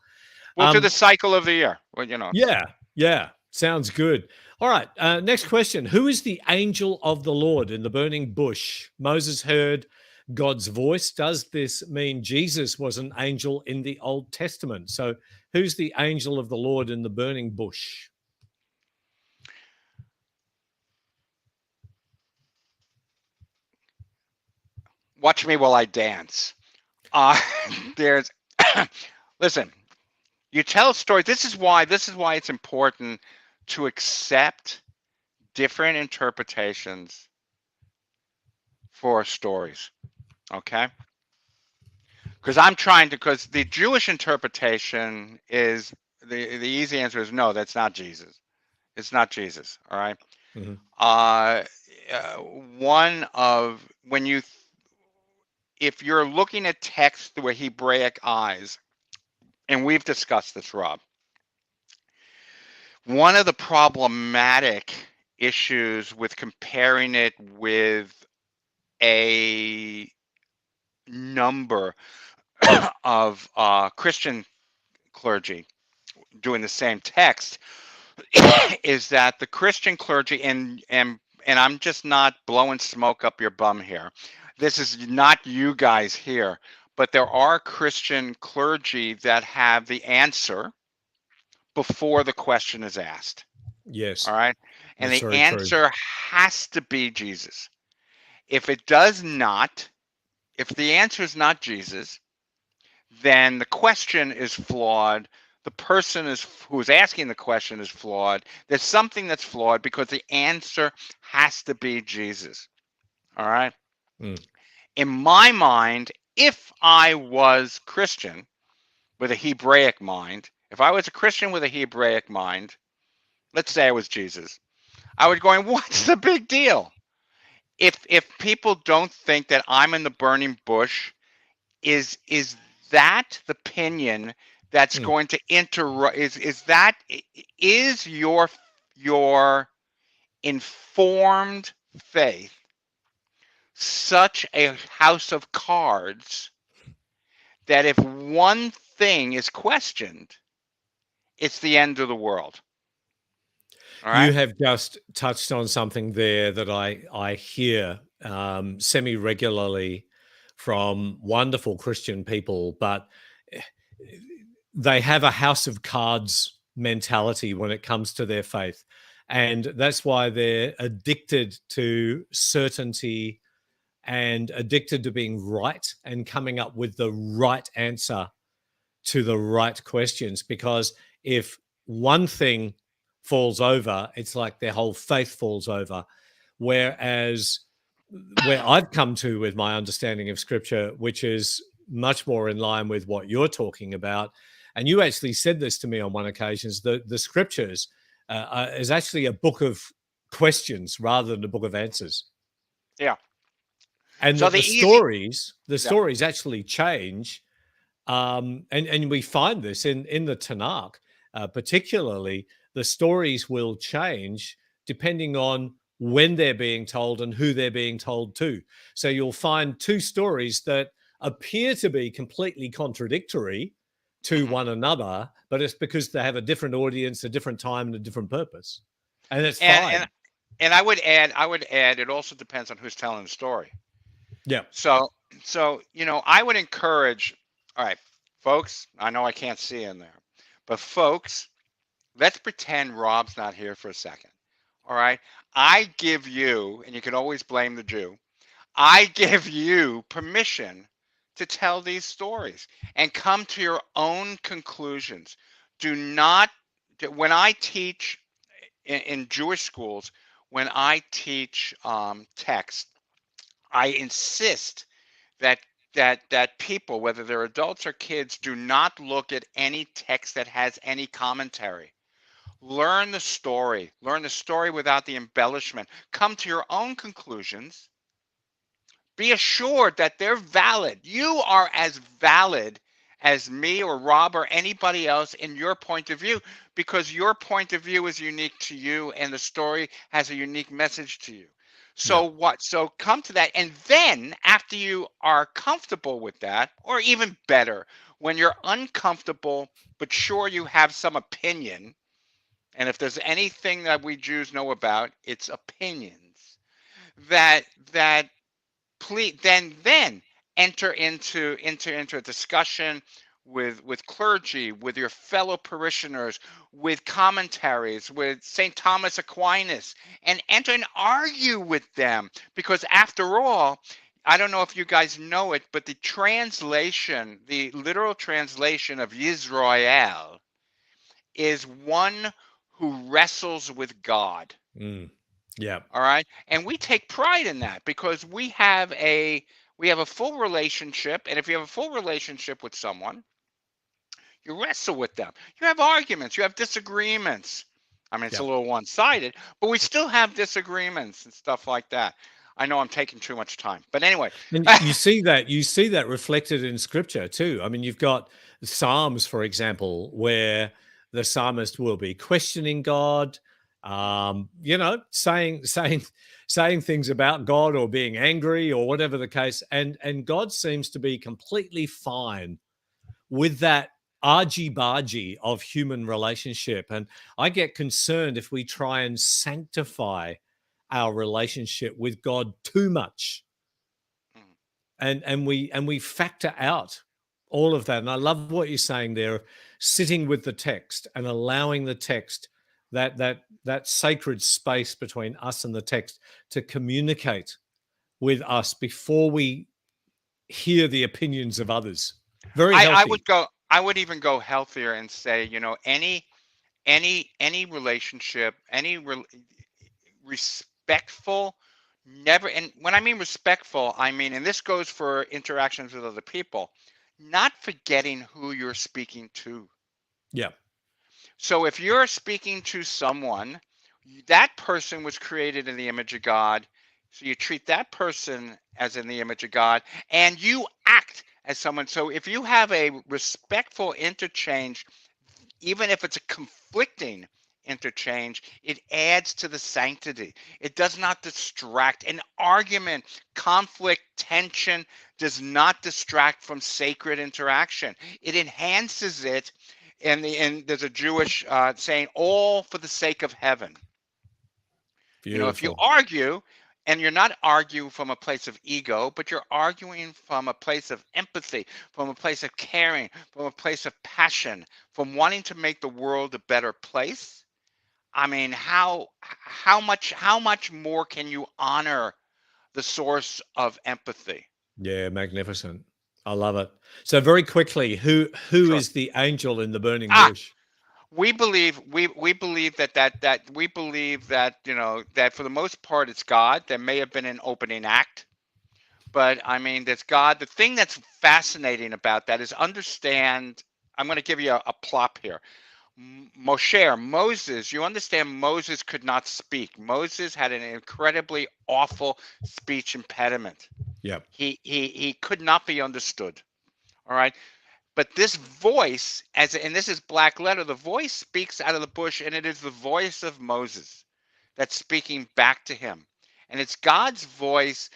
We'll do the Um, cycle of the year. Well, you know. yeah, yeah, sounds good. All right, next question. Who is the angel of the Lord in the burning bush? Moses heard God's voice. Does this mean Jesus was an angel in the Old Testament? So, who's the angel of the Lord in the burning bush? Watch me while I dance. Uh, there's listen. You tell stories. This is why it's important to accept different interpretations for stories. Okay. Because the Jewish interpretation is the easy answer is no, that's not Jesus. It's not Jesus. All right. Mhm. Uh, uh, one of when you if you're looking at text through a Hebraic eyes, and we've discussed this, Rob. One of the problematic issues with comparing it with a number of Christian clergy doing the same text is that the Christian clergy and I'm just not blowing smoke up your bum here. This is not you guys here, but there are Christian clergy that have the answer before the question is asked. Yes, All right? And that's the very true. answer has to be Jesus. If it does not, if the answer is not Jesus, then the question is flawed. The person who is asking the question is flawed. There's something that's flawed because the answer has to be Jesus. All right. Mm. In my mind, if I was Christian with a Hebraic mind, if I was a Christian with a Hebraic mind, let's say I was Jesus, I would go, what's the big deal? If people don't think that I'm in the burning bush, is that the opinion that's Mm. going to is that is your informed faith such a house of cards that if one thing is questioned, it's the end of the world. All You right? have just touched on something there that I hear semi regularly from wonderful Christian people, but eh, they have a house of cards mentality when it comes to their faith. And that's why they're addicted to certainty and addicted to being right and coming up with the right answer to the right questions. Because if one thing falls over, it's like their whole faith falls over. Whereas where I've come to with my understanding of scripture, which is much more in line with what you're talking about, and you actually said this to me on one occasion, is the scriptures is actually a book of questions rather than a book of answers, Yeah. and So that the easy the yeah. stories actually change, and we find this in the Tanakh, particularly the stories will change depending on when they're being told and who they're being told to. So you'll find two stories that appear to be completely contradictory to Mhm. one another, but it's because they have a different audience, a different time, and a different purpose, and it's And and fine. and I would add it also depends on who's telling the story. Yeah, So I would encourage, all right, folks, I know I can't see in there, but folks, let's pretend Rob's not here for a second. All right? I give you, and you can always blame the Jew, I give you permission to tell these stories and come to your own conclusions. Do not, when I teach in Jewish schools, when I teach text, I insist that that people, whether they're adults or kids, do not look at any text that has any commentary. Learn the story without the embellishment. Come to your own conclusions. Be assured that they're valid. You are as valid as me or Rob or anybody else in your point of view, because your point of view is unique to you and the story has a unique message to you. So yeah, what? So come to that, and then after you are comfortable with that, or even better, when you're uncomfortable but sure you have some opinion, and if there's anything that we Jews know about, it's opinions. That please then enter into a discussion with clergy, with your fellow parishioners, with commentaries, with St. Thomas Aquinas, and enter and argue with them, because after all, I don't know if you guys know it, but the literal translation of Yisrael is one who wrestles with God. mm, yeah. All right. And we take pride in that because we have a full relationship. And if you have a full relationship with someone, you wrestle with them. You have arguments, you have disagreements. I mean, it's a Yeah. little one-sided, but we still have disagreements and stuff like that. I know I'm taking too much time, but anyway. And you see that reflected in scripture too. I mean, you've got Psalms, for example, where the psalmist will be questioning God, saying things about God or being angry or whatever the case, and God seems to be completely fine with that argy-bargy of human relationship. And I get concerned if we try and sanctify our relationship with God too much, Mm. and we factor out all of that. And I love what you're saying there, sitting with the text and allowing the text, that sacred space between us and the text, to communicate with us before we hear the opinions of others. Very I would healthy. go. I would even go healthier and say, any relationship, respectful, never. And when I mean respectful, I mean, and this goes for interactions with other people, not forgetting who you're speaking to. Yeah, So if you're speaking to someone, that person was created in the image of God. So you treat that person as in the image of God, and you act as someone. So if you have a respectful interchange, even if it's a conflicting interchange, it adds to the sanctity. It does not distract. An argument, conflict, tension does not distract from sacred interaction. It enhances it. And there's a Jewish saying, all for the sake of heaven. If you Beautiful. argue, and you're not arguing from a place of ego, but you're arguing from a place of empathy, from a place of caring, from a place of passion, from wanting to make the world a better place. I mean, how much more can you honor the source of empathy? Yeah, magnificent. I love it. So very quickly, who Sure. is the angel in the burning Ah, bush? we believe that we believe that that for the most part it's God. There may have been an opening act. But I mean, there's God. The thing that's fascinating about that is understand. I'm going to give you a plop here. Moses, you understand Moses could not speak. Moses had an incredibly awful speech impediment. Yep. He could not be understood. All right. But this voice, and this is black letter, the voice speaks out of the bush, and it is the voice of Moses that's speaking back to him. And it's God's voice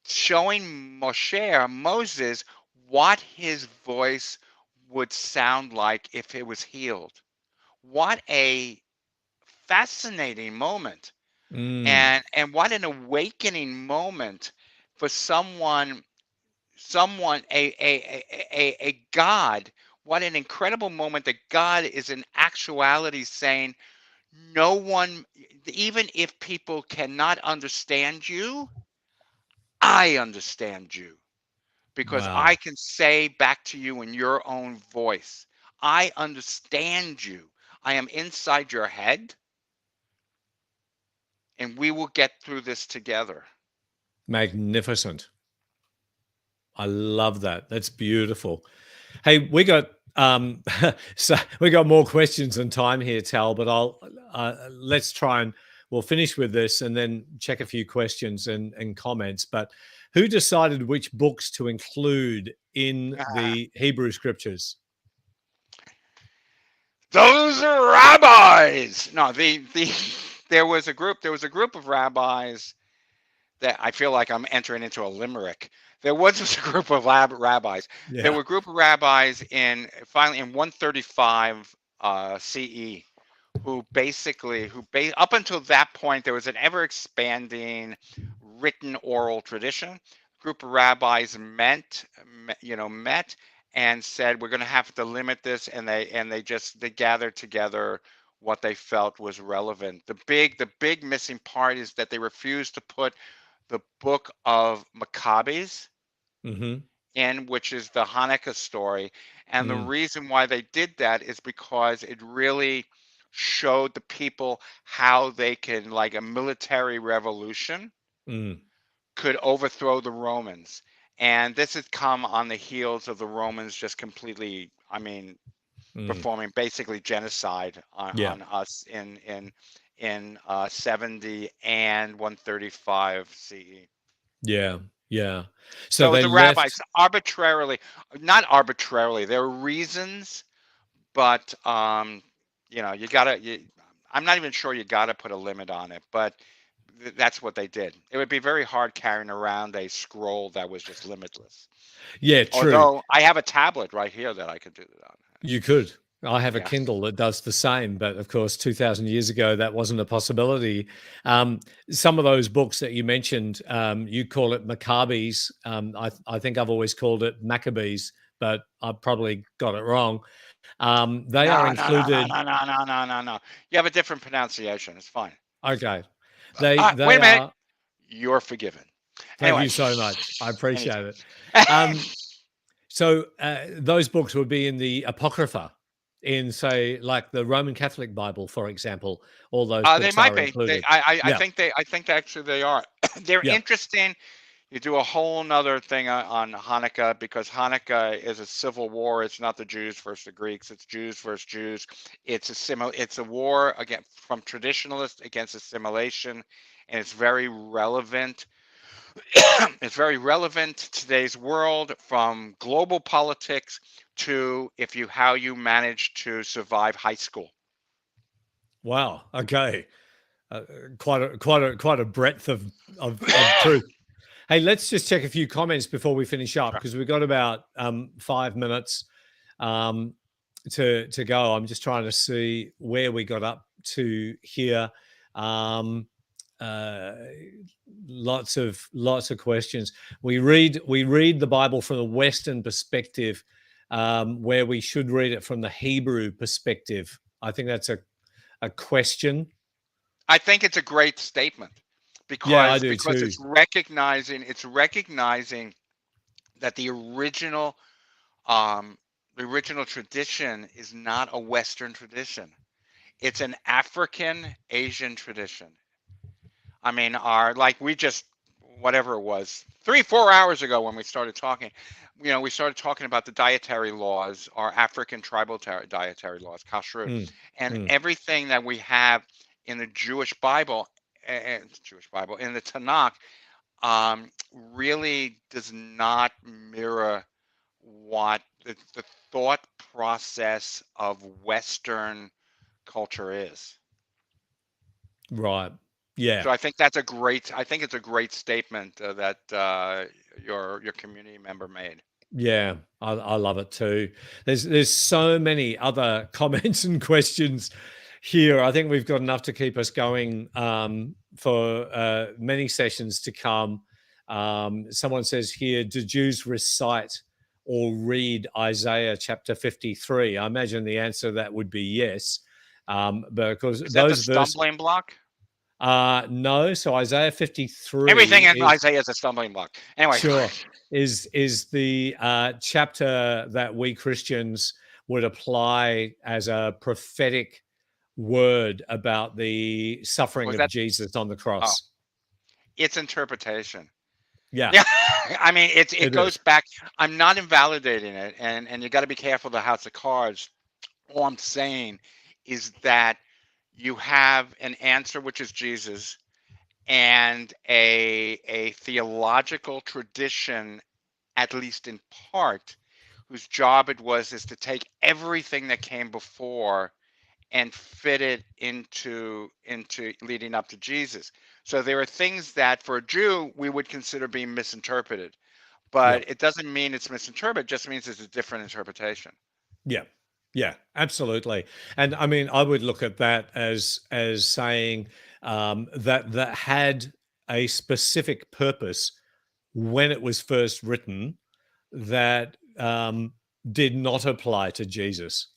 showing Moses, what his voice would sound like if it was healed. What a fascinating moment. Mm, And what an awakening moment for someone a God. What an incredible moment that God is in actuality saying, no one, even if people cannot understand you, I understand you, because I wow. can say back to you in your own voice, I understand you. I am inside your head, and we will get through this together. Magnificent. I love that. That's beautiful. Hey, we got so we got more questions than time here, Tal. But I'll let's try and we'll finish with this and then check a few questions and comments. But who decided which books to include in the Hebrew scriptures? Those are rabbis. No, there was a group of rabbis that I feel like I'm entering into a limerick. There was this group of rabbis. There Yeah. were a group of rabbis finally in 135 CE, up until that point there was an ever expanding written oral tradition. A group of rabbis met and said, we're going to have to limit this, and they gathered together what they felt was relevant. The big missing part is that they refused to put the book of Maccabees Mm-hmm. in, which is the Hanukkah story. And the Mm, reason why they did that is because it really showed the people how they can, like a military revolution, mm, could overthrow the Romans. And this has come on the heels of the Romans just completely, I mean, mm. performing basically genocide Yeah. on us in 70 and 135 CE. Yeah. Yeah. So So they the rabbis left. arbitrarily, not arbitrarily, there are reasons, but you gotta. I'm not even sure you gotta put a limit on it, but that's what they did. It would be very hard carrying around a scroll that was just limitless. Yeah, true. Although I have a tablet right here that I could do that on. You could. I have a Yes. Kindle that does the same, but of course, 2000 years ago, that wasn't a possibility. Um, some of those books that you mentioned, you call it Maccabees. I think I've always called it Maccabees, but I probably got it wrong. They are No, no, no, no, included. no, no, no, no, no, no. You have a different pronunciation. It's fine. Okay, they Wait they a minute. are. You're forgiven. Thank Anyway, you so much. I appreciate anytime. it. Um, So those books would be in the Apocrypha, in say like the Roman Catholic Bible, for example. All those They books might are be. included. I Yeah, think actually they are. They're yeah. interesting. You do a whole nother thing on Hanukkah, because Hanukkah is a civil war. It's not the Jews versus the Greeks. It's Jews versus Jews. It's a war against from traditionalists against assimilation, and it's very relevant It's very relevant to today's world, from global politics to if you how you manage to survive high school. Wow. Okay. Uh, quite a breadth of truth. Hey, let's just check a few comments before we finish up, Sure. because we've got about 5 minutes um, to go. I'm just trying to see where we got up to here. Um, uh, lots of questions. We read the Bible from the Western perspective, where we should read it from the Hebrew perspective. I think that's a question. I think it's a great statement Yeah, I because do too. it's recognizing that um, the original tradition is not a Western tradition. It's an African Asian tradition. I mean, our like we just whatever it was 3 4 hours ago when we started talking, we started talking about the dietary laws, our African tribal dietary laws, kashrut, Mm, and mm. everything that we have in the Jewish Bible, in the Tanakh, really does not mirror what the thought process of Western culture is. Right. Yeah. So I think it's a great statement that your community member made. Yeah. I love it too. There's so many other comments and questions here. I think we've got enough to keep us going for many sessions to come. Someone says here, do Jews recite or read Isaiah chapter 53? I imagine the answer to that would be yes. Because Is that the those verses, stumbling block? no. So Isaiah 53 Everything in is Isaiah is a stumbling block. Anyway, sure is the chapter that we Christians would apply as a prophetic word about the suffering was of that? Jesus on the Oh, cross. it's interpretation. Yeah, Yeah, I mean, it it goes is. back. I'm not invalidating it, and you got to be careful of the house of cards. All I'm saying is that you have an answer, which is Jesus, and a theological tradition, at least in part, whose job it was is to take everything that came before and fit it into leading up to Jesus. So there are things that for a Jew we would consider being misinterpreted, Yeah, but it doesn't mean it's misinterpreted, it just means it's a different interpretation. yeah, yeah, absolutely. And I mean, I would look at that as saying that had a specific purpose when it was first written that did not apply to Jesus.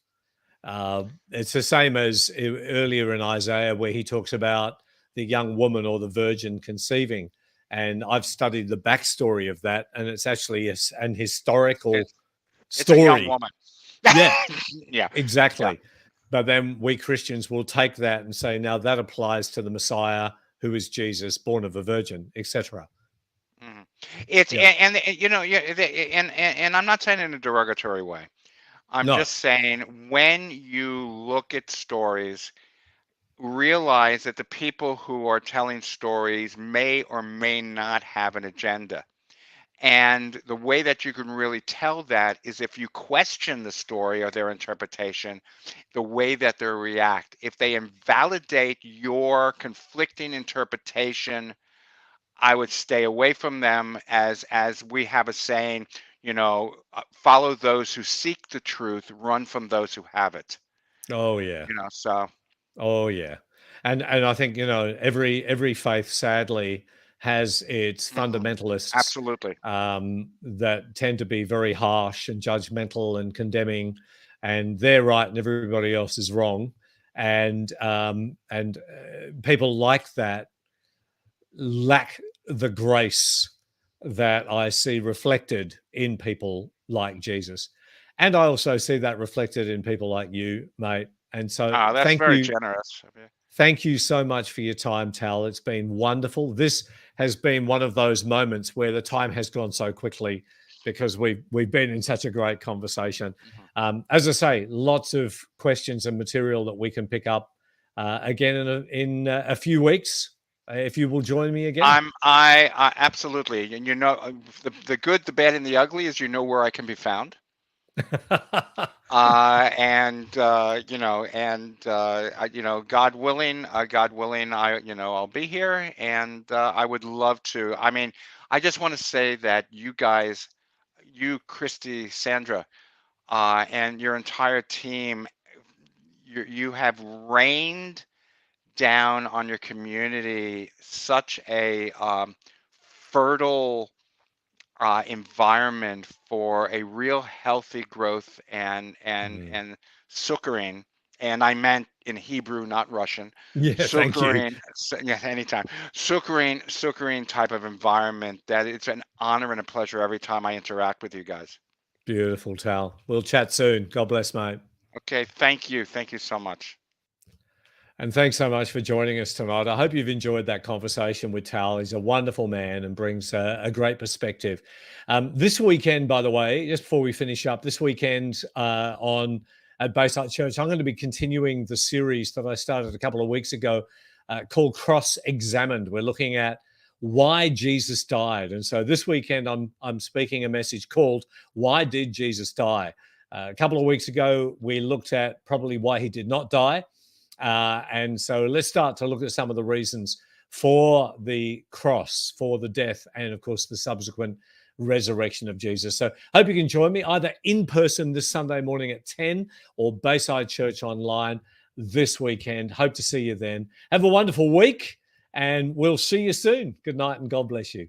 It's the same as earlier in Isaiah, where he talks about the young woman or the virgin conceiving. And I've studied the backstory of that, and it's actually an historical It's it's a young story. woman. Yeah, Yeah, yeah. exactly. But then we Christians will take that and say, now that applies to the Messiah, who is Jesus, born of a virgin, etc. Mhm. It's Yeah. yeah, and I'm not saying it in a derogatory way. I'm No. just saying when you look at stories, realize that the people who are telling stories may or may not have an agenda. And the way that you can really tell that is if you question the story or their interpretation, the way that they react. If they invalidate your conflicting interpretation, I would stay away from them. As we have a saying, follow those who seek the truth, run from those who have it. Oh yeah. So Oh yeah, and I think every faith sadly has its mhm, fundamentalists absolutely. that tend to be very harsh and judgmental and condemning, and they're right and everybody else is wrong, and people like that lack the grace that I see reflected in people like Jesus, and I also see that reflected in people like you, mate. And so, That's very generous of you. thank you so much for your time, Tal. It's been wonderful. This has been one of those moments where the time has gone so quickly because we've been in such a great conversation. Mhm. As I say, lots of questions and material that we can pick up again in a few weeks. if you will join me again. I absolutely, and the good, the bad, and the ugly is where I can be found. And God willing, I'll be here, and I would love to. I mean, I just want to say that you guys, you, Christy, Sandra, and your entire team, you have rained down on your community such a fertile environment for a real healthy growth Mm. and suckering. And I meant in Hebrew, not Russian. Yeah, thank you. Suckering, yeah, anytime. Suckering type of environment that it's an honor and a pleasure every time I interact with you guys. Beautiful, Tal. We'll chat soon. God bless, mate. Okay, thank you. Thank you so much. And thanks so much for joining us tonight. I hope you've enjoyed that conversation with Tal. He's a wonderful man and brings a great perspective. This weekend, by the way, just before we finish up, this weekend at Bayside Church, I'm going to be continuing the series that I started a couple of weeks ago called Cross Examined. We're looking at why Jesus died. And so this weekend, I'm speaking a message called Why Did Jesus Die? A couple of weeks ago, we looked at probably why he did not die. And so let's start to look at some of the reasons for the cross, for the death, and of course, the subsequent resurrection of Jesus. So hope you can join me either in person this Sunday morning at 10 or Bayside Church online this weekend. Hope to see you then. Have a wonderful week, and we'll see you soon. Good night and God bless you.